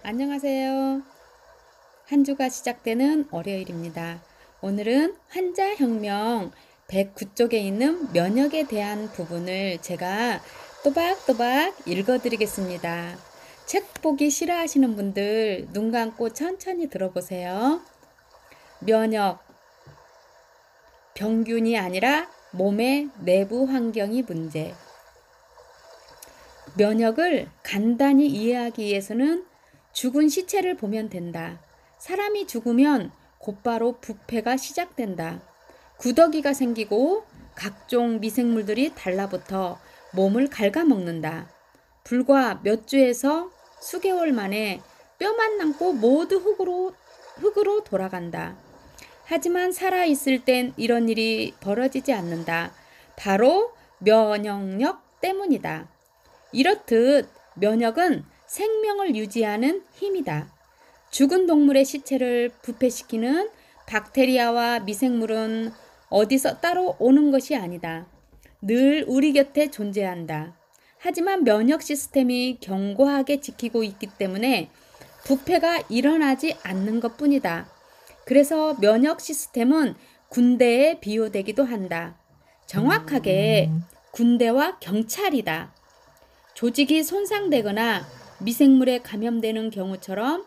안녕하세요. 한 주가 시작되는 월요일입니다. 오늘은 환자혁명 109쪽에 있는 면역에 대한 부분을 제가 또박또박 읽어드리겠습니다. 책 보기 싫어하시는 분들 눈 감고 천천히 들어보세요. 면역, 병균이 아니라 몸의 내부 환경이 문제. 면역을 간단히 이해하기 위해서는 죽은 시체를 보면 된다. 사람이 죽으면 곧바로 부패가 시작된다. 구더기가 생기고 각종 미생물들이 달라붙어 몸을 갉아먹는다. 불과 몇 주에서 수개월 만에 뼈만 남고 모두 흙으로 돌아간다. 하지만 살아있을 땐 이런 일이 벌어지지 않는다. 바로 면역력 때문이다. 이렇듯 면역은 생명을 유지하는 힘이다. 죽은 동물의 시체를 부패시키는 박테리아와 미생물은 어디서 따로 오는 것이 아니다. 늘 우리 곁에 존재한다. 하지만 면역 시스템이 견고하게 지키고 있기 때문에 부패가 일어나지 않는 것뿐이다. 그래서 면역 시스템은 군대에 비유되기도 한다. 정확하게 군대와 경찰이다. 조직이 손상되거나 미생물에 감염되는 경우처럼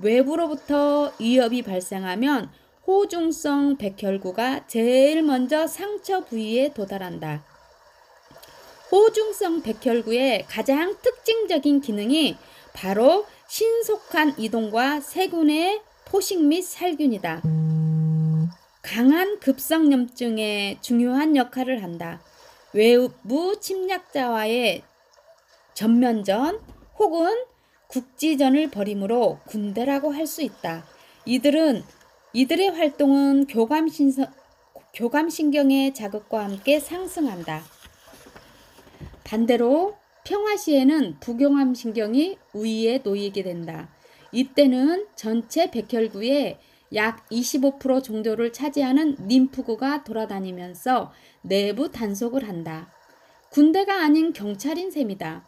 외부로부터 위협이 발생하면 호중성 백혈구가 제일 먼저 상처 부위에 도달한다. 호중성 백혈구의 가장 특징적인 기능이 바로 신속한 이동과 세균의 포식 및 살균이다. 강한 급성염증에 중요한 역할을 한다. 외부 침략자와의 전면전 혹은 국지전을 벌이므로 군대라고 할 수 있다. 이들의 활동은 교감신경의 자극과 함께 상승한다. 반대로 평화시에는 부교감신경이 우위에 놓이게 된다. 이때는 전체 백혈구의 약 25% 정도를 차지하는 림프구가 돌아다니면서 내부 단속을 한다. 군대가 아닌 경찰인 셈이다.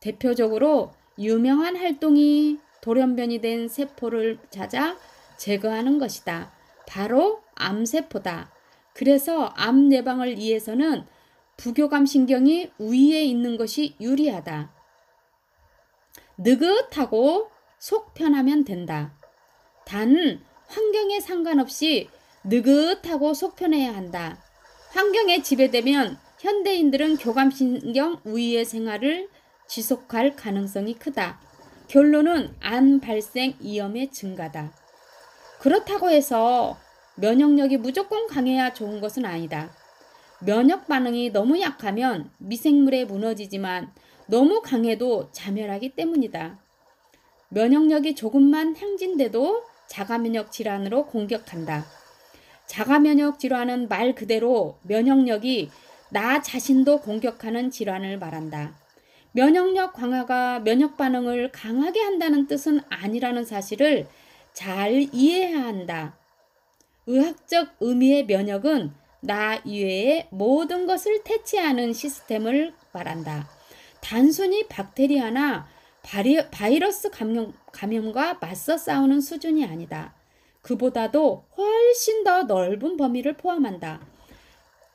대표적으로 유명한 활동이 돌연변이 된 세포를 찾아 제거하는 것이다. 바로 암세포다. 그래서 암 예방을 위해서는 부교감신경이 우위에 있는 것이 유리하다. 느긋하고 속 편하면 된다. 단 환경에 상관없이 느긋하고 속 편해야 한다. 환경에 지배되면 현대인들은 교감신경 우위의 생활을 지속할 가능성이 크다. 결론은 암 발생 위험의 증가다. 그렇다고 해서 면역력이 무조건 강해야 좋은 것은 아니다. 면역 반응이 너무 약하면 미생물에 무너지지만 너무 강해도 자멸하기 때문이다. 면역력이 조금만 행진돼도 자가면역 질환으로 공격한다. 자가면역 질환은 말 그대로 면역력이 나 자신도 공격하는 질환을 말한다. 면역력 강화가 면역 반응을 강하게 한다는 뜻은 아니라는 사실을 잘 이해해야 한다. 의학적 의미의 면역은 나 이외의 모든 것을 퇴치하는 시스템을 말한다. 단순히 박테리아나 바이러스 감염과 맞서 싸우는 수준이 아니다. 그보다도 훨씬 더 넓은 범위를 포함한다.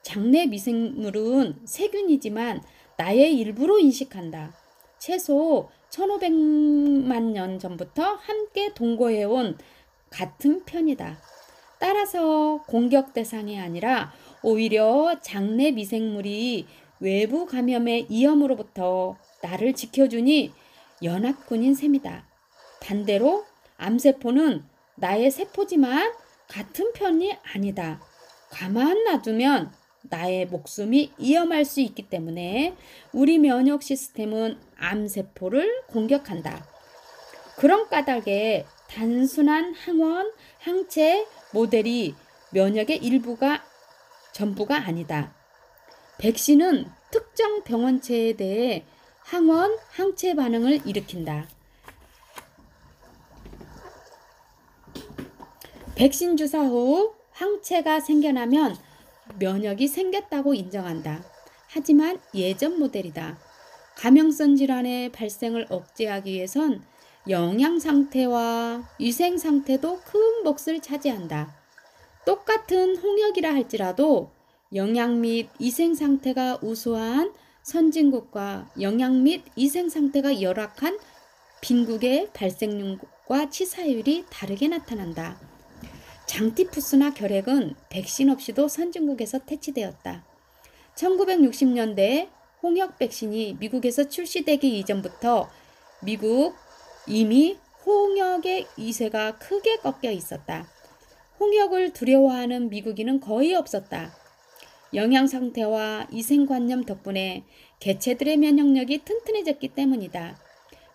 장내 미생물은 세균이지만 나의 일부로 인식한다. 최소 1500만 년 전부터 함께 동거해온 같은 편이다. 따라서 공격 대상이 아니라 오히려 장내 미생물이 외부 감염의 위험으로부터 나를 지켜주니 연합군인 셈이다. 반대로 암세포는 나의 세포지만 같은 편이 아니다. 가만 놔두면 나의 목숨이 위험할 수 있기 때문에 우리 면역 시스템은 암세포를 공격한다. 그런 까닭에 단순한 항원, 항체 모델이 면역의 전부가 아니다. 백신은 특정 병원체에 대해 항원, 항체 반응을 일으킨다. 백신 주사 후 항체가 생겨나면 면역이 생겼다고 인정한다. 하지만 예전 모델이다. 감염성 질환의 발생을 억제하기 위해선 영양 상태와 위생 상태도 큰 몫을 차지한다. 똑같은 홍역이라 할지라도 영양 및 위생 상태가 우수한 선진국과 영양 및 위생 상태가 열악한 빈국의 발생률과 치사율이 다르게 나타난다. 장티푸스나 결핵은 백신 없이도 선진국에서 퇴치되었다. 1960년대 홍역 백신이 미국에서 출시되기 이전부터 미국 이미 홍역의 위세가 크게 꺾여 있었다. 홍역을 두려워하는 미국인은 거의 없었다. 영양 상태와 위생관념 덕분에 개체들의 면역력이 튼튼해졌기 때문이다.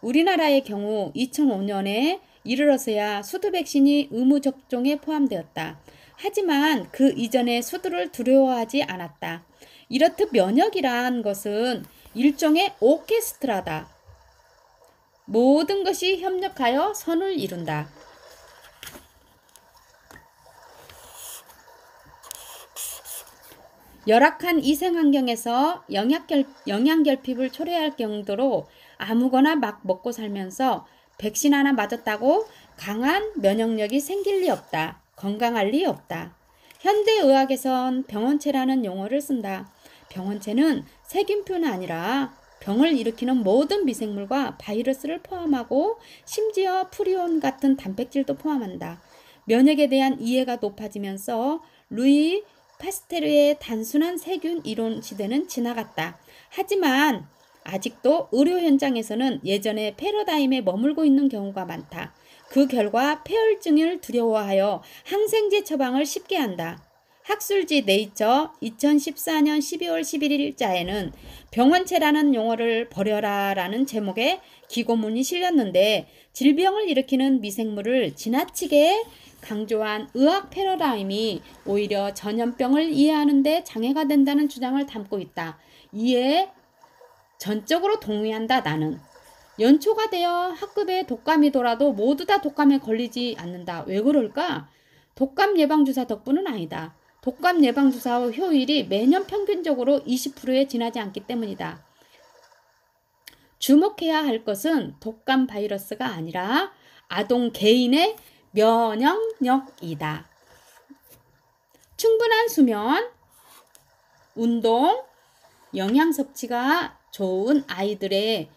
우리나라의 경우 2005년에 이르러서야 수두 백신이 의무 접종에 포함되었다. 하지만 그 이전에 수두를 두려워하지 않았다. 이렇듯 면역이란 것은 일종의 오케스트라다. 모든 것이 협력하여 선을 이룬다. 열악한 위생 환경에서 영양 결핍을 초래할 정도로 아무거나 막 먹고 살면서 백신 하나 맞았다고 강한 면역력이 생길 리 없다. 건강할 리 없다. 현대의학에선 병원체라는 용어를 쓴다. 병원체는 세균뿐 아니라 병을 일으키는 모든 미생물과 바이러스를 포함하고 심지어 프리온 같은 단백질도 포함한다. 면역에 대한 이해가 높아지면서 루이 파스테르의 단순한 세균 이론 시대는 지나갔다. 하지만 아직도 의료 현장에서는 예전의 패러다임에 머물고 있는 경우가 많다. 그 결과 폐혈증을 두려워하여 항생제 처방을 쉽게 한다. 학술지 네이처 2014년 12월 11일자에는 병원체라는 용어를 버려라 라는 제목의 기고문이 실렸는데 질병을 일으키는 미생물을 지나치게 강조한 의학 패러다임이 오히려 전염병을 이해하는 데 장애가 된다는 주장을 담고 있다. 이에 전적으로 동의한다. 나는. 연초가 되어 학급에 독감이 돌아도 모두 다 독감에 걸리지 않는다. 왜 그럴까? 독감 예방주사 덕분은 아니다. 독감 예방주사 효율이 매년 평균적으로 20%에 지나지 않기 때문이다. 주목해야 할 것은 독감 바이러스가 아니라 아동 개인의 면역력이다. 충분한 수면, 운동, 영양 섭취가 좋은 아이들이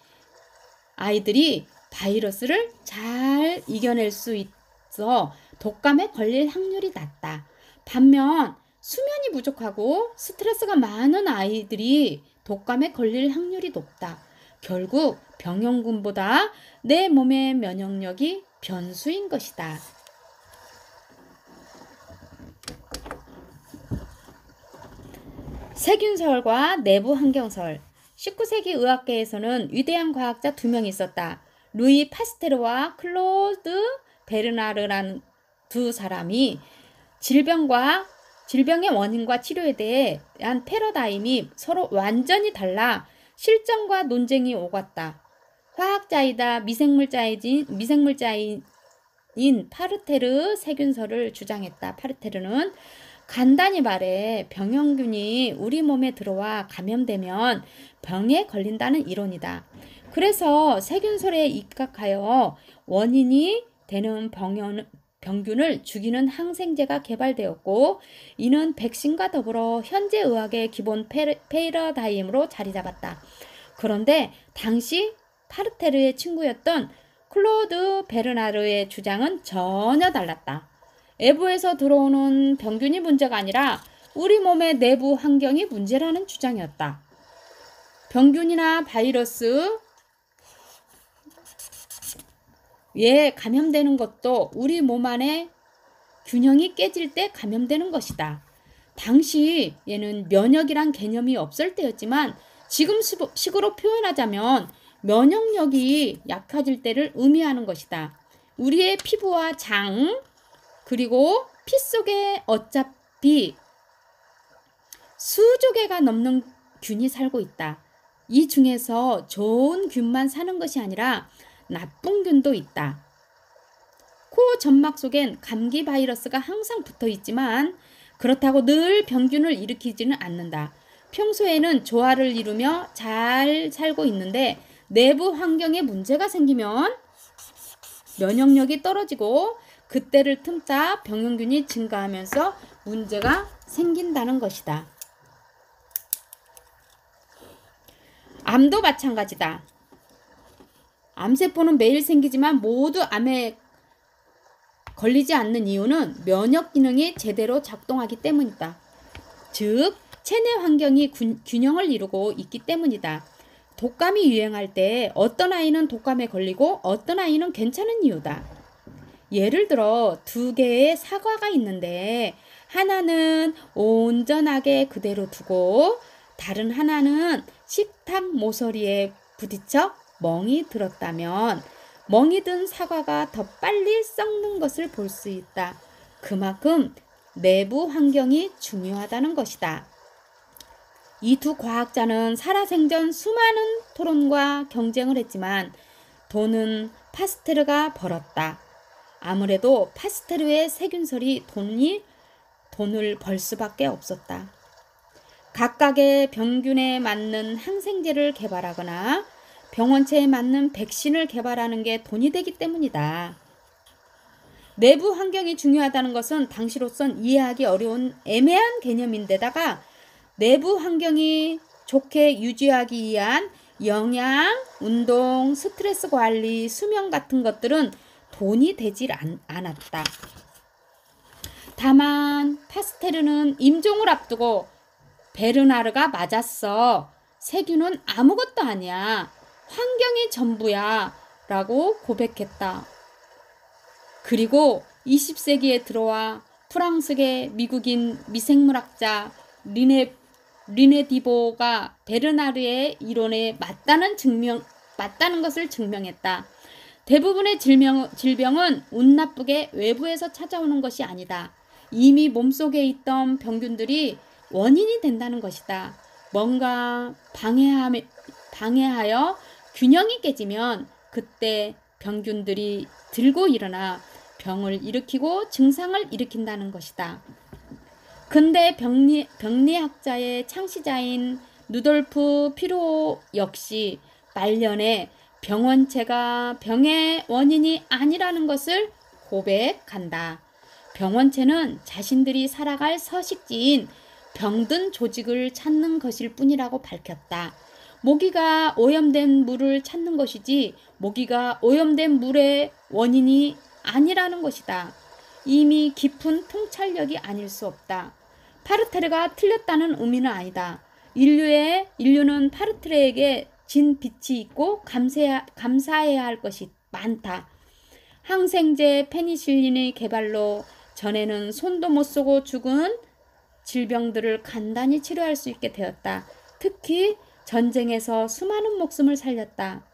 바이러스를 잘 이겨낼 수 있어 독감에 걸릴 확률이 낮다. 반면 수면이 부족하고 스트레스가 많은 아이들이 독감에 걸릴 확률이 높다. 결국 병용군보다 내 몸의 면역력이 변수인 것이다. 세균설과 내부 환경설. 19세기 의학계에서는 위대한 과학자 2명이 있었다. 루이 파스테르와 클로드 베르나르라는 두 사람이 질병의 원인과 치료에 대한 패러다임이 서로 완전히 달라 실정과 논쟁이 오갔다. 화학자이다 미생물자인 파르테르 세균설을 주장했다. 파르테르는 간단히 말해 병영균이 우리 몸에 들어와 감염되면 병에 걸린다는 이론이다. 그래서 세균설에 입각하여 원인이 되는 병균을 죽이는 항생제가 개발되었고 이는 백신과 더불어 현재 의학의 기본 패러다임으로 자리 잡았다. 그런데 당시 파르테르의 친구였던 클로드 베르나르의 주장은 전혀 달랐다. 외부에서 들어오는 병균이 문제가 아니라 우리 몸의 내부 환경이 문제라는 주장이었다. 병균이나 바이러스에 감염되는 것도 우리 몸 안에 균형이 깨질 때 감염되는 것이다. 당시 얘는 면역이란 개념이 없을 때였지만 지금 식으로 표현하자면 면역력이 약해질 때를 의미하는 것이다. 우리의 피부와 장 그리고 피 속에 어차피 수조 개가 넘는 균이 살고 있다. 이 중에서 좋은 균만 사는 것이 아니라 나쁜 균도 있다. 코 점막 속엔 감기 바이러스가 항상 붙어 있지만 그렇다고 늘 병균을 일으키지는 않는다. 평소에는 조화를 이루며 잘 살고 있는데 내부 환경에 문제가 생기면 면역력이 떨어지고 그때를 틈타 병원균이 증가하면서 문제가 생긴다는 것이다. 암도 마찬가지다. 암세포는 매일 생기지만 모두 암에 걸리지 않는 이유는 면역 기능이 제대로 작동하기 때문이다. 즉, 체내 환경이 균형을 이루고 있기 때문이다. 독감이 유행할 때 어떤 아이는 독감에 걸리고 어떤 아이는 괜찮은 이유다. 예를 들어 2개의 사과가 있는데 하나는 온전하게 그대로 두고 다른 하나는 식탁 모서리에 부딪혀 멍이 들었다면 멍이 든 사과가 더 빨리 썩는 것을 볼 수 있다. 그만큼 내부 환경이 중요하다는 것이다. 이 두 과학자는 살아생전 수많은 토론과 경쟁을 했지만 돈은 파스테르가 벌었다. 아무래도 파스테르의 세균설이 돈을 벌 수밖에 없었다. 각각의 병균에 맞는 항생제를 개발하거나 병원체에 맞는 백신을 개발하는 게 돈이 되기 때문이다. 내부 환경이 중요하다는 것은 당시로선 이해하기 어려운 애매한 개념인데다가 내부 환경이 좋게 유지하기 위한 영양, 운동, 스트레스 관리, 수면 같은 것들은 돈이 되질 않았다. 다만 파스테르는 임종을 앞두고 베르나르가 맞았어. 세균은 아무것도 아니야. 환경이 전부야. 라고 고백했다. 그리고 20세기에 들어와 프랑스계 미국인 미생물학자 리네 디보가 베르나르의 이론에 맞다는 것을 증명했다. 대부분의 질병은 운 나쁘게 외부에서 찾아오는 것이 아니다. 이미 몸속에 있던 병균들이 원인이 된다는 것이다. 뭔가 방해하여 균형이 깨지면 그때 병균들이 들고 일어나 병을 일으키고 증상을 일으킨다는 것이다. 근대 병리학자의 창시자인 누돌프 피로 역시 말년에 병원체가 병의 원인이 아니라는 것을 고백한다. 병원체는 자신들이 살아갈 서식지인 병든 조직을 찾는 것일 뿐이라고 밝혔다. 모기가 오염된 물을 찾는 것이지 모기가 오염된 물의 원인이 아니라는 것이다. 이미 깊은 통찰력이 아닐 수 없다. 파르테르가 틀렸다는 의미는 아니다. 인류는 파르테르에게 진 빛이 있고 감사해야 할 것이 많다. 항생제 페니실린의 개발로 전에는 손도 못 쓰고 죽은 질병들을 간단히 치료할 수 있게 되었다. 특히 전쟁에서 수많은 목숨을 살렸다.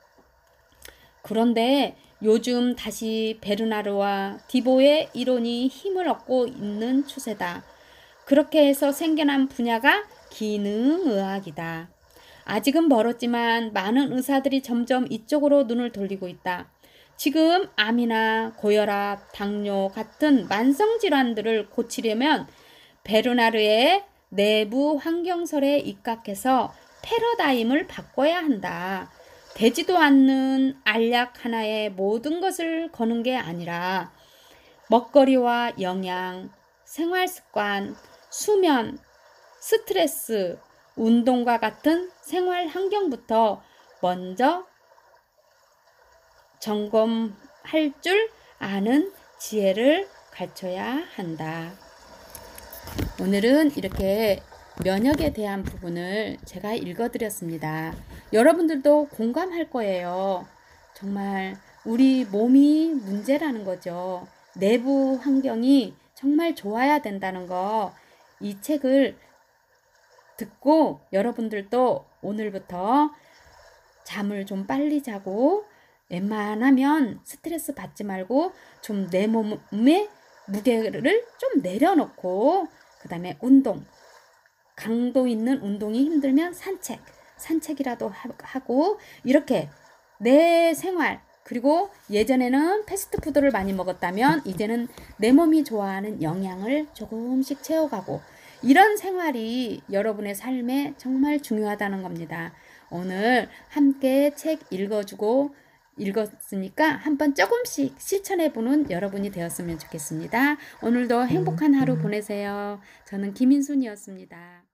그런데 요즘 다시 베르나르와 디보의 이론이 힘을 얻고 있는 추세다. 그렇게 해서 생겨난 분야가 기능의학이다. 아직은 멀었지만 많은 의사들이 점점 이쪽으로 눈을 돌리고 있다. 지금 암이나 고혈압, 당뇨 같은 만성질환들을 고치려면 베르나르의 내부 환경설에 입각해서 패러다임을 바꿔야 한다. 되지도 않는 알약 하나에 모든 것을 거는 게 아니라 먹거리와 영양, 생활습관, 수면, 스트레스, 운동과 같은 생활 환경부터 먼저 점검할 줄 아는 지혜를 갖춰야 한다. 오늘은 이렇게 면역에 대한 부분을 제가 읽어드렸습니다. 여러분들도 공감할 거예요. 정말 우리 몸이 문제라는 거죠. 내부 환경이 정말 좋아야 된다는 거, 이 책을 듣고 여러분들도 오늘부터 잠을 좀 빨리 자고 웬만하면 스트레스 받지 말고 좀 내 몸의 무게를 좀 내려놓고 그 다음에 운동, 강도 있는 운동이 힘들면 산책이라도 하고 이렇게 내 생활, 그리고 예전에는 패스트푸드를 많이 먹었다면 이제는 내 몸이 좋아하는 영양을 조금씩 채워가고 이런 생활이 여러분의 삶에 정말 중요하다는 겁니다. 오늘 함께 책 읽어주고 읽었으니까 한번 조금씩 실천해보는 여러분이 되었으면 좋겠습니다. 오늘도 행복한 하루 보내세요. 저는 김인순이었습니다.